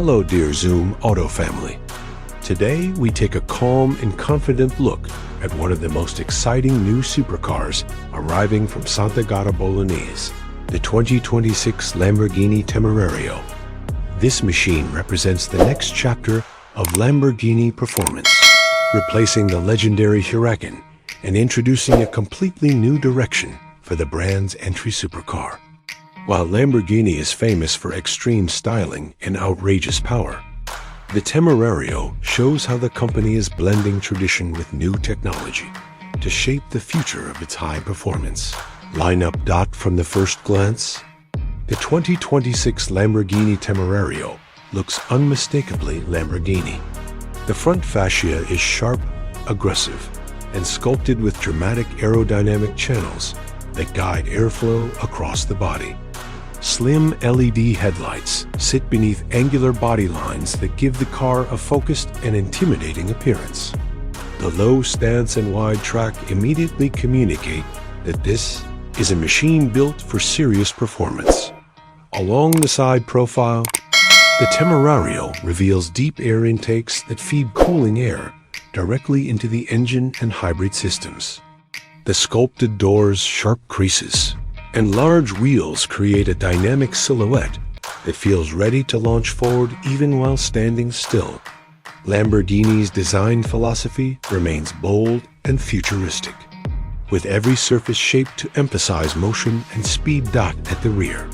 Hello dear Zoom Auto family. Today we take a calm and confident look at one of the most exciting new supercars arriving from Sant'Agata Bolognese, the 2026 Lamborghini Temerario. This machine represents the next chapter of Lamborghini performance, replacing the legendary Huracán and introducing a completely new direction for the brand's entry supercar. While Lamborghini is famous for extreme styling and outrageous power, the Temerario shows how the company is blending tradition with new technology to shape the future of its high performance. Lineup. From the first glance, the 2026 Lamborghini Temerario looks unmistakably Lamborghini. The front fascia is sharp, aggressive, and sculpted with dramatic aerodynamic channels that guide airflow across the body. Slim LED headlights sit beneath angular body lines that give the car a focused and intimidating appearance. The low stance and wide track immediately communicate that this is a machine built for serious performance. Along the side profile, the Temerario reveals deep air intakes that feed cooling air directly into the engine and hybrid systems. The sculpted doors, sharp creases, and large wheels create a dynamic silhouette that feels ready to launch forward even while standing still. Lamborghini's design philosophy remains bold and futuristic, with every surface shaped to emphasize motion and speed. At the rear,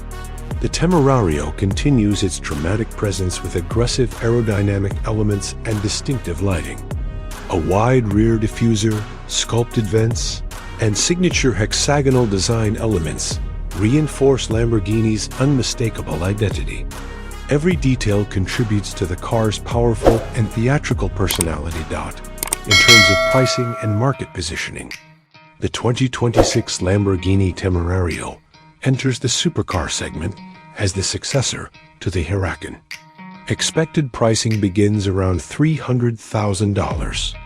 the Temerario continues its dramatic presence with aggressive aerodynamic elements and distinctive lighting. A wide rear diffuser, sculpted vents, and signature hexagonal design elements reinforce Lamborghini's unmistakable identity. Every detail contributes to the car's powerful and theatrical personality. In terms of pricing and market positioning, the 2026 Lamborghini Temerario enters the supercar segment as the successor to the Huracán. Expected pricing begins around $300,000.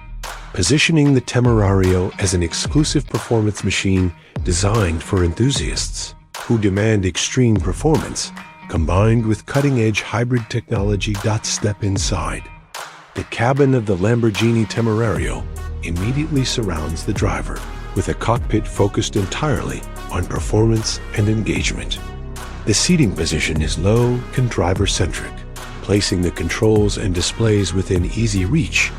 Positioning the Temerario as an exclusive performance machine designed for enthusiasts who demand extreme performance, combined with cutting-edge hybrid technology. Step inside. The cabin of the Lamborghini Temerario immediately surrounds the driver, with a cockpit focused entirely on performance and engagement. The seating position is low and driver-centric, placing the controls and displays within easy reach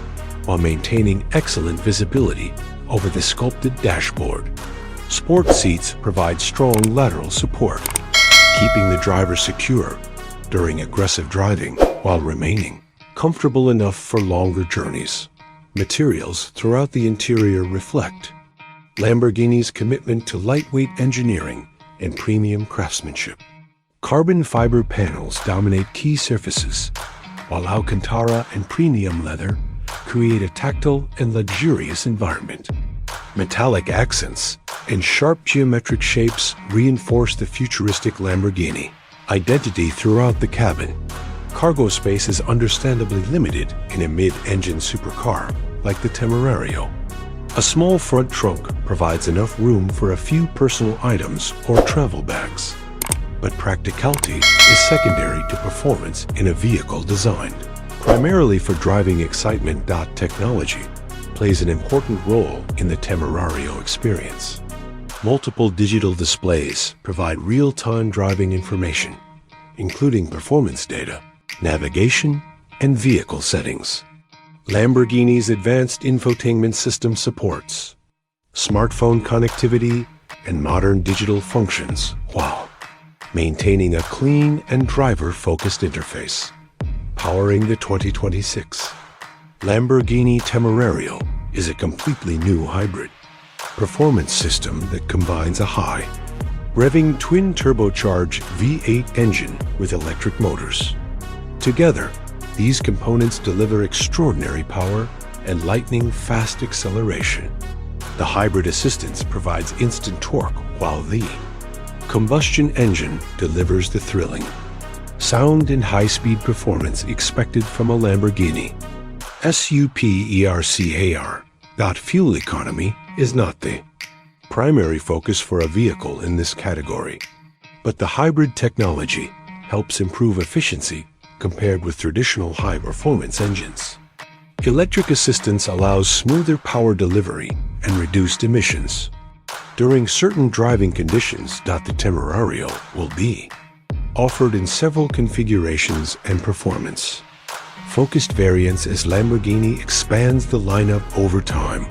while maintaining excellent visibility over the sculpted dashboard. Sport seats provide strong lateral support, keeping the driver secure during aggressive driving while remaining comfortable enough for longer journeys. Materials throughout the interior reflect Lamborghini's commitment to lightweight engineering and premium craftsmanship. Carbon fiber panels dominate key surfaces, while Alcantara and premium leather create a tactile and luxurious environment. Metallic accents and sharp geometric shapes reinforce the futuristic Lamborghini identity throughout the cabin. Cargo space is understandably limited in a mid-engine supercar like the Temerario. A small front trunk provides enough room for a few personal items or travel bags, but practicality is secondary to performance in a vehicle designed primarily for driving excitement. Technology plays an important role in the Temerario experience. Multiple digital displays provide real-time driving information, including performance data, navigation, and vehicle settings. Lamborghini's advanced infotainment system supports smartphone connectivity and modern digital functions while maintaining a clean and driver-focused interface. Powering the 2026 Lamborghini Temerario is a completely new hybrid performance system that combines a high revving twin turbocharged V8 engine with electric motors. Together, these components deliver extraordinary power and lightning-fast acceleration. The hybrid assistance provides instant torque, while the combustion engine delivers the thrilling sound and high-speed performance expected from a Lamborghini. Supercar. Fuel economy is not the primary focus for a vehicle in this category, but the hybrid technology helps improve efficiency compared with traditional high-performance engines. Electric assistance allows smoother power delivery and reduced emissions. During certain driving conditions, the Temerario will be offered in several configurations and performance. Focused variants as Lamborghini expands the lineup over time.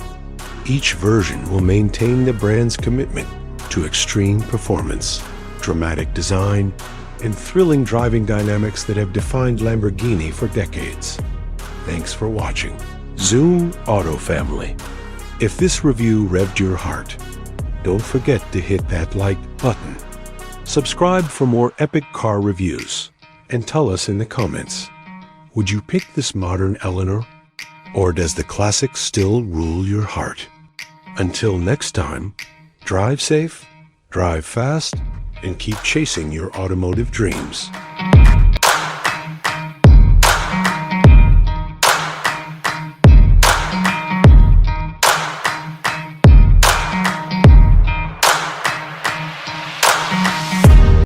Each version will maintain the brand's commitment to extreme performance, dramatic design, and thrilling driving dynamics that have defined Lamborghini for decades. Thanks for watching. Zoom Auto Family. If this review revved your heart, don't forget to hit that like button. Subscribe for more epic car reviews, and tell us in the comments, would you pick this modern Eleanor? Or does the classic still rule your heart? Until next time, drive safe, drive fast, and keep chasing your automotive dreams.